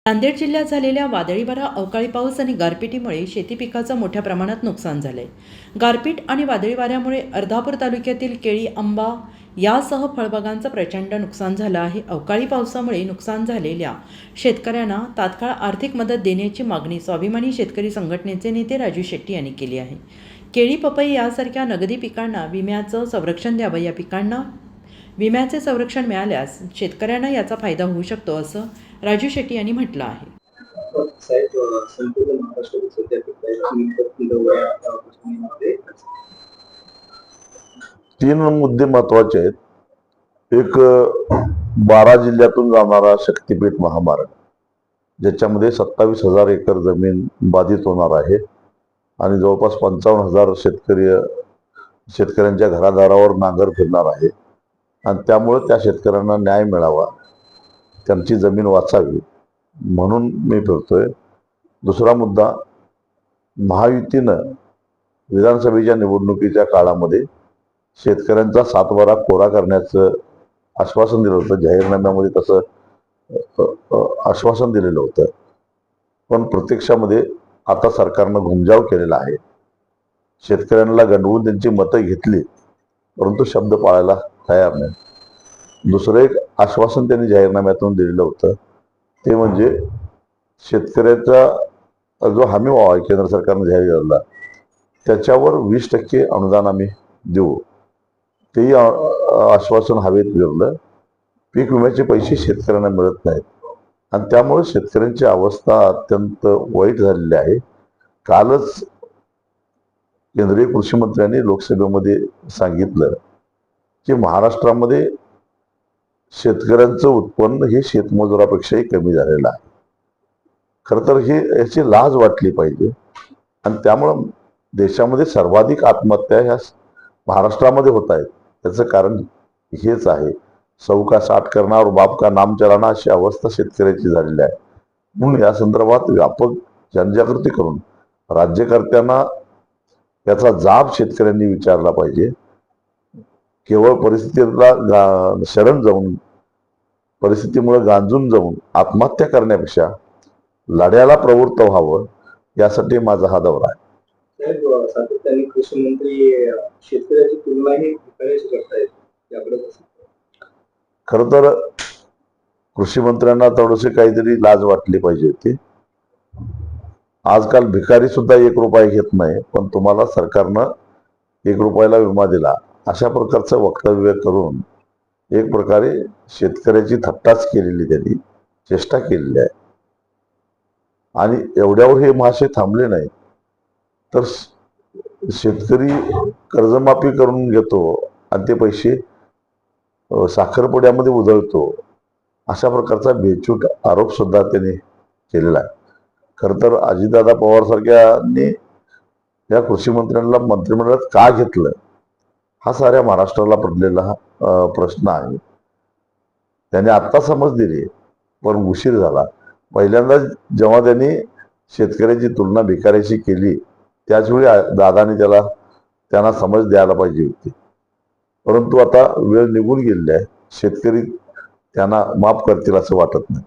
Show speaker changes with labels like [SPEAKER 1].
[SPEAKER 1] नांदेड जिल्ह्यात झालेल्या वादळी वारा, अवकाळी पाऊस आणि गारपिटीमुळे शेती पिकाचं मोठ्या प्रमाणात नुकसान झालंय. गारपीट आणि वादळी वाऱ्यामुळे अर्धापूर तालुक्यातील केळी, आंबा यासह फळबागांचं प्रचंड नुकसान झालं आहे. अवकाळी पावसामुळे नुकसान झालेल्या शेतकऱ्यांना तात्काळ आर्थिक मदत देण्याची मागणी स्वाभिमानी शेतकरी संघटनेचे नेते राजू शेट्टी यांनी केली आहे. केळी, पपई यासारख्या नगदी पिकांना विम्याचं संरक्षण द्यावं. या पिकांना विम्याचे संरक्षण मिळाल्यास शेतकऱ्यांना याचा फायदा होऊ शकतो, असं राजू शेट्टी यांनी म्हटलं आहे.
[SPEAKER 2] साहेब, संपूर्ण महाराष्ट्रातील सध्या
[SPEAKER 3] तीन मुद्दे महत्वाचे आहेत. एक, 12 जिल्ह्यातून जाणारा शक्तीपीठ महामार्ग, ज्याच्यामध्ये 27,000 एकर जमीन बाधित होणार आहे आणि जवळपास 55,000 शेतकऱ्यांच्या घरादारावर नांगर फिरणार आहे आणि त्यामुळे त्या शेतकऱ्यांना न्याय मिळावा, त्यांची जमीन वाचावी म्हणून मी फिरतोय. दुसरा मुद्दा, महायुतीनं विधानसभेच्या निवडणुकीच्या काळामध्ये शेतकऱ्यांचा 7 कोरा करण्याचं आश्वासन दिलं होतं. जाहीरनाम्यामध्ये तसं आश्वासन दिलेलं होतं, पण प्रत्यक्षामध्ये आता सरकारनं घुमजाव केलेला आहे. शेतकऱ्यांना गंडवून त्यांची मतं घेतली, परंतु शब्द पाळायला तयार नाही. दुसरं एक आश्वासन त्यांनी जाहीरनाम्यातून दिलेलं होतं, ते म्हणजे शेतकऱ्याचा जो हमी भाव आहे केंद्र सरकारने जाहीर केलेला, त्याच्यावर 20% अनुदान आम्ही देऊ. तेही आश्वासन हवेत विरलं. पीक विम्याचे पैसे शेतकऱ्यांना मिळत नाहीत आणि त्यामुळे शेतकऱ्यांची अवस्था अत्यंत वाईट झालेली आहे. कालच केंद्रीय कृषी मंत्र्यांनी लोकसभेमध्ये सांगितलं की महाराष्ट्रामध्ये शेतकऱ्यांचं उत्पन्न हे शेतमजुरापेक्षाही कमी झालेलं आहे. खरं तर याची लाज वाटली पाहिजे आणि त्यामुळं देशामध्ये सर्वाधिक आत्महत्या ह्या महाराष्ट्रामध्ये होत आहेत. त्याचं कारण हेच आहे, सौ का 60 करना और बाप का नाम चलाना अशी अवस्था शेतकऱ्याची झालेली आहे. म्हणून या संदर्भात व्यापक जनजागृती करून राज्यकर्त्यांना याचा जाब शेतकऱ्यांनी विचारला पाहिजे. केवळ परिस्थितीला शरण जाऊन, परिस्थितीमुळे गांजून जाऊन आत्महत्या करण्यापेक्षा लढ्याला प्रवृत्त व्हावं, यासाठी माझा हा दौरा आहे.
[SPEAKER 2] साहेब, सातत्याने कृषी मंत्री शेतकऱ्याची तुलनाही भिकाऱ्याशी करतायत, याकडे
[SPEAKER 3] खरं तर कृषी मंत्र्यांना थोडीशी काहीतरी लाज वाटली पाहिजे होती. आजकाल भिकारी सुद्धा 1 रुपया घेत नाही, पण तुम्हाला सरकारनं 1 रुपयाला विमा दिला, अशा प्रकारचं वक्तव्य करून एक प्रकारे शेतकऱ्याची थट्टाच केलेली, त्यांनी चेष्टा केलेली आहे. आणि एवढ्यावर हे महाशय थांबले नाही तर शेतकरी कर्जमाफी करून घेतो आणि ते पैसे साखरपुड्यामध्ये उधळतो, अशा प्रकारचा बेछूट आरोप सुद्धा त्यांनी केलेला आहे. खरं तर अजितदादा पवार सारख्यांनी या कृषी मंत्र्यांना मंत्रिमंडळात का घेतलं, हा साऱ्या महाराष्ट्राला पडलेला प्रश्न आहे. त्याने आत्ता समज दिली, पण उशीर झाला. पहिल्यांदा जेव्हा त्यांनी शेतकऱ्याची तुलना भिकाऱ्याशी केली, त्याचवेळी दादाने त्यांना समज द्यायला पाहिजे होती. परंतु आता वेळ निघून गेलेली आहे. शेतकरी त्यांना माफ करतील असं वाटत नाही.